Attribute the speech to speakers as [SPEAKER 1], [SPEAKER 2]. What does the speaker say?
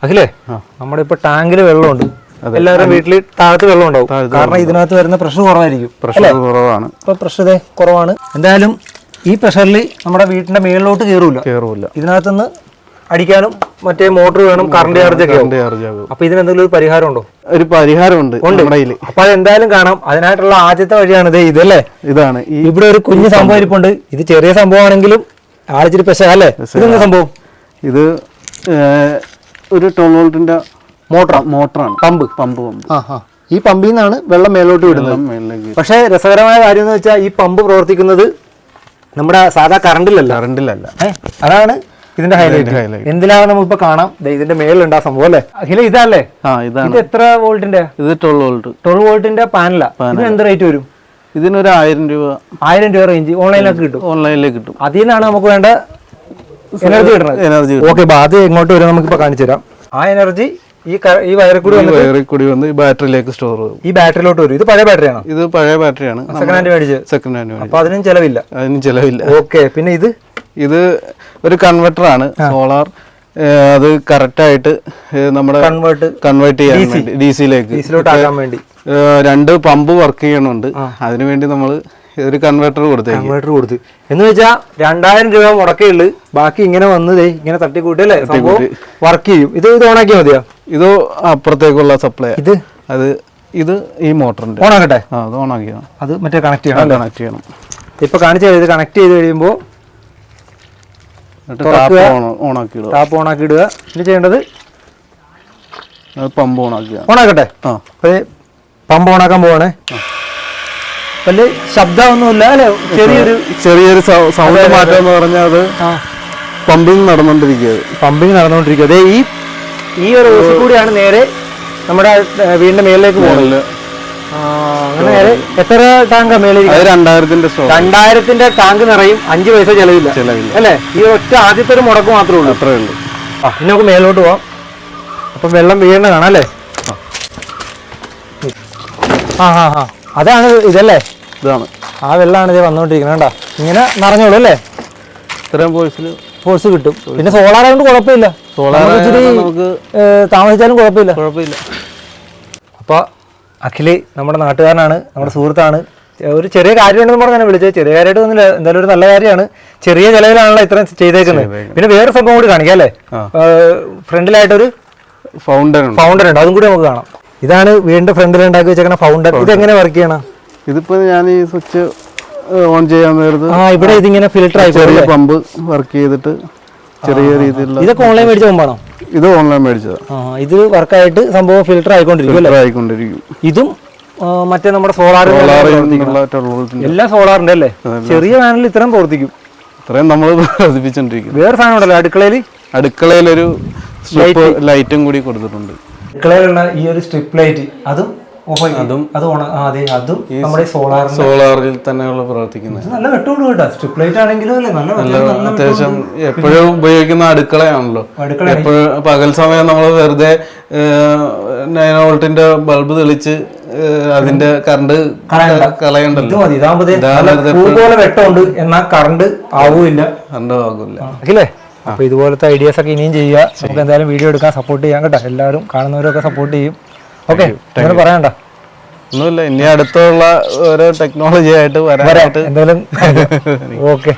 [SPEAKER 1] അഖിലേ, നമ്മുടെ ഇപ്പൊ ടാങ്കില് വെള്ളമുണ്ട്. എല്ലാവരും വീട്ടിൽ താഴത്ത് വെള്ളം ഉണ്ടാവും. കാരണം ഇതിനകത്ത് വരുന്ന പ്രഷർ കുറവായിരിക്കും.
[SPEAKER 2] പ്രഷർ കുറവാണ്.
[SPEAKER 1] ഇപ്പൊ പ്രഷർ കുറവാണ്. എന്തായാലും ഈ പ്രഷറിൽ നമ്മുടെ വീട്ടിന്റെ മേളിലോട്ട് കയറൂല. ഇതിനകത്തുനിന്ന് അടിക്കാനും മറ്റേ മോട്ടർ വേണം, കറണ്ട് ചാർജ് ഒക്കെ. അപ്പൊ ഇതിനെന്തെങ്കിലും ഒരു പരിഹാരം ഉണ്ടോ?
[SPEAKER 2] ഒരു പരിഹാരമുണ്ട്.
[SPEAKER 1] അപ്പൊ അതെന്തായാലും കാണാം. അതിനായിട്ടുള്ള ആദ്യത്തെ വഴിയാണ് ഇതല്ലേ.
[SPEAKER 2] ഇതാണ്
[SPEAKER 1] ഇവിടെ ഒരു കുഞ്ഞു സംഭവം ഇരിപ്പുണ്ട്. ഇത് ചെറിയ സംഭവമാണെങ്കിലും ആളിച്ചിരി പെശ അല്ലേ. ഇതെന്താ സംഭവം?
[SPEAKER 2] ഇത് ഒരു 12 വോൾട്ടിന്റെ മോട്ടറാണ്. പമ്പ്.
[SPEAKER 1] ഈ പമ്പിൽ നിന്നാണ് വെള്ളം മേലോട്ട് വിടുന്നത്. പക്ഷെ രസകരമായ കാര്യം എന്ന് വെച്ചാൽ ഈ പമ്പ് പ്രവർത്തിക്കുന്നത് നമ്മുടെ സാധാ കറണ്ടിലല്ല. അതാണ് ഇതിന്റെ ഹൈലൈറ്റ്. എന്തിനാണ് നമുക്കിപ്പോ കാണാം. ഇതിന്റെ മേളിലുണ്ട് ആ സംഭവം അല്ലേ. അഖില ഇതല്ലേ? ഇത് എത്ര വോൾട്ടിന്റെ?
[SPEAKER 2] ഇത്
[SPEAKER 1] 12 വോൾട്ടിന്റെ പാനലാ. ഇതിന് എന്ത് റേറ്റ് വരും?
[SPEAKER 2] ഇതിനൊരു 1000 രൂപ.
[SPEAKER 1] 1000 രൂപ റേഞ്ച് ഓൺലൈനിലേക്ക് കിട്ടും. അതിൽ നിന്നാണ് നമുക്ക് വേണ്ട എനർജി കിട്ടുന്നത്. ഓക്കെ, അത് എങ്ങോട്ട് വരും നമുക്കിപ്പോ കാണിച്ചു തരാം. ആ എനർജി ഈ വയറിൽ കൂടി വന്ന്
[SPEAKER 2] ബാറ്ററിയിലേക്ക് സ്റ്റോർ ചെയ്യും.
[SPEAKER 1] ഈ ബാറ്ററിയിലോട്ട് വരും. ഇത് പഴയ ബാറ്ററിയാണോ?
[SPEAKER 2] ഇത് പഴയ ബാറ്ററിയാണ്.
[SPEAKER 1] സെക്കൻഡ് ഹാൻഡ് മേടിച്ച്. അപ്പൊ അതിനും ചെലവില്ല. ഓക്കെ, പിന്നെ
[SPEAKER 2] ഇത് ഒരു കൺവെർട്ടറാണ്. സോളാർ. അത് കറക്റ്റ് ആയിട്ട് നമ്മുടെ കൺവേർട്ട് ചെയ്യാൻ വേണ്ടി ഡിസിയിലോട്ട് ആക്കാൻ വേണ്ടി 2 പമ്പ് വർക്ക് ചെയ്യണുണ്ട്. അതിനുവേണ്ടി നമ്മൾ ഒരു കൺവെർട്ടർ കൊടുത്തു
[SPEAKER 1] എന്ന് വെച്ചാൽ 2000 രൂപ മുടക്കേയുള്ളു. ബാക്കി ഇങ്ങനെ വന്ന് ഇങ്ങനെ തട്ടിക്കൂട്ടി അല്ലേ സംഭവം വർക്ക് ചെയ്യും. ഇത് ഓണാക്കിയാൽ മതിയോ?
[SPEAKER 2] ഇത് അപ്പുറത്തേക്കുള്ള സപ്ലൈ. ഇത് ഈ മോട്ടറിന്റെ
[SPEAKER 1] ഓണാക്കട്ടെ.
[SPEAKER 2] അത് ഓണാക്കിയാണ്.
[SPEAKER 1] അത് മറ്റേ കണക്ട് ചെയ്യണം. ഇപ്പൊ കാണിച്ചാൽ ഇത് കണക്ട് ചെയ്ത് കഴിയുമ്പോൾ ടാപ്പ് ഓണാക്കി ഇടുക. ഇനി ചെയ്യേണ്ടത്
[SPEAKER 2] പമ്പ്
[SPEAKER 1] ഓണാക്കട്ടെ. പമ്പ് ഓണാക്കാൻ പോവാണേ. വലിയ ശബ്ദമൊന്നുമില്ല അല്ലെ.
[SPEAKER 2] ചെറിയൊരു സൗണ്ട് മാറ്റം എന്ന് പറഞ്ഞാൽ അത് പമ്പിങ് നടന്നുകൊണ്ടിരിക്കുക. അതെ, ഈ ഒരു ഓസ് കൂടിയാണ് നേരെ നമ്മുടെ വീടിന്റെ മേലിലേക്ക് പോകുന്നത്. അങ്ങനെ നേരെ എത്ര ടാങ്കാ മേളിൽ? 2000ന്റെ ടാങ്ക് നിറയും. 5 പൈസ ചെലവില്ല അല്ലെ. ഈ ഒറ്റ ആദ്യത്തെ ഒരു മുടക്ക് മാത്രമേ ഉള്ളൂ. അത്രേ ഉള്ളൂ.
[SPEAKER 1] ഇനി നമുക്ക് മേലോട്ട് പോവാം. അപ്പൊ വെള്ളം വീഴണ കാണാം അല്ലേ. അതാണ് ഇതല്ലേ.
[SPEAKER 2] ഇതാണ്
[SPEAKER 1] ആ വെള്ളമാണ് ഇത് വന്നോണ്ടിരിക്കുന്നത്. കണ്ടാ ഇങ്ങനെ നിറഞ്ഞോളൂ അല്ലേ.
[SPEAKER 2] ഇത്രയും ഫോഴ്സ്
[SPEAKER 1] കിട്ടും. പിന്നെ സോളാർ ആയതുകൊണ്ട് കുഴപ്പമില്ല. താമസിച്ചാലും കുഴപ്പമില്ല. അപ്പൊ അഖില് നമ്മുടെ നാട്ടുകാരനാണ്, നമ്മുടെ സുഹൃത്താണ്. ഒരു ചെറിയ കാര്യമുണ്ടെന്ന് പറഞ്ഞാൽ വിളിച്ചത്. ചെറിയ കാര്യമായിട്ട് ഒന്നുമില്ല, എന്തായാലും ഒരു നല്ല കാര്യമാണ്. ചെറിയ ചെലവിലാണല്ലോ ഇത്രയും ചെയ്തേക്കുന്നത്. പിന്നെ വേറെ സംഭവം കൂടി കാണിക്കാം അല്ലേ. ഫ്രണ്ടിലായിട്ടൊരു ഫൗണ്ടർ ഉണ്ട്. അതും കൂടി നമുക്ക് കാണാം. ഇതാണ് വീടിന്റെ ഫ്രണ്ടിൽ ഉണ്ടാക്കി വെച്ചേക്കുന്ന ഫൗണ്ടർ. ഇതെങ്ങനെ വർക്ക് ചെയ്യണം?
[SPEAKER 2] ഇതിപ്പോ ഞാൻ ഈ സ്വിച്ച് ഓൺ ചെയ്യാൻ നേരത്ത്
[SPEAKER 1] ഇവിടെ ഇതിങ്ങനെ ഫിൽട്ടർ ആയി
[SPEAKER 2] ചെറിയ പമ്പ് വർക്ക് ചെയ്തിട്ട് ചെറിയ രീതിയിലുള്ള.
[SPEAKER 1] ഇതൊക്കെ ഓൺലൈൻ മേടിച്ച പമ്പാണോ?
[SPEAKER 2] ഇത് ഓൺലൈൻ മേടിച്ചത്.
[SPEAKER 1] ഇത് വർക്കായിട്ട് സംഭവം ഫിൽട്ടർ ആയിക്കൊണ്ടിരിക്കും. ഇതും മറ്റേ നമ്മുടെ എല്ലാ സോളാറിന്റെ അല്ലേ. ചെറിയ പാനലിൽ ഇത്രയും പ്രവർത്തിക്കും.
[SPEAKER 2] ഇത്രയും നമ്മൾ പ്രവർത്തിപ്പിച്ചോണ്ടിരിക്കും.
[SPEAKER 1] വേറെ സാധനം ഉണ്ടല്ലോ
[SPEAKER 2] അടുക്കളയിലൊരു ലൈറ്റും കൂടി കൊടുത്തിട്ടുണ്ട്.
[SPEAKER 1] അടുക്കളയിലുള്ള ഈ ഒരു സ്ട്രിപ്പ് ലൈറ്റ് അതും നമ്മുടെ
[SPEAKER 2] സോളാറിൽ തന്നെയുള്ള പ്രവർത്തിക്കുന്നത്.
[SPEAKER 1] നല്ല വെട്ടമുണ്ട് കേട്ടോ. സ്ട്രിപ്പ് ലൈറ്റ് ആണെങ്കിലും
[SPEAKER 2] അത്യാവശ്യം എപ്പോഴും ഉപയോഗിക്കുന്ന അടുക്കളയാണല്ലോ. എപ്പോഴും പകൽ സമയം നമ്മൾ വെറുതെ 9 വോൾട്ടിന്റെ ബൾബ് തെളിച്ച് അതിന്റെ കറണ്ട് കളയണ്ടല്ലോ.
[SPEAKER 1] ഇതുപോലെ വെട്ടമുണ്ട്, എന്നാൽ കറണ്ട് ആവൂല്ല.
[SPEAKER 2] അല്ലേ?
[SPEAKER 1] അപ്പൊ ഇതുപോലത്തെ ഐഡിയാസ് ഒക്കെ ഇനിയും ചെയ്യുക. നമുക്ക് എന്തായാലും വീഡിയോ എടുക്കാൻ സപ്പോർട്ട് ചെയ്യാം കേട്ടോ. എല്ലാവരും കാണുന്നവരൊക്കെ സപ്പോർട്ട് ചെയ്യും. ഓക്കെ, അങ്ങനെ പറയണ്ട.
[SPEAKER 2] ഒന്നുമില്ല, ഇനി അടുത്തുള്ള ഓരോ ടെക്നോളജി ആയിട്ട് വരാനായിട്ട്
[SPEAKER 1] എന്തായാലും ഓക്കെ.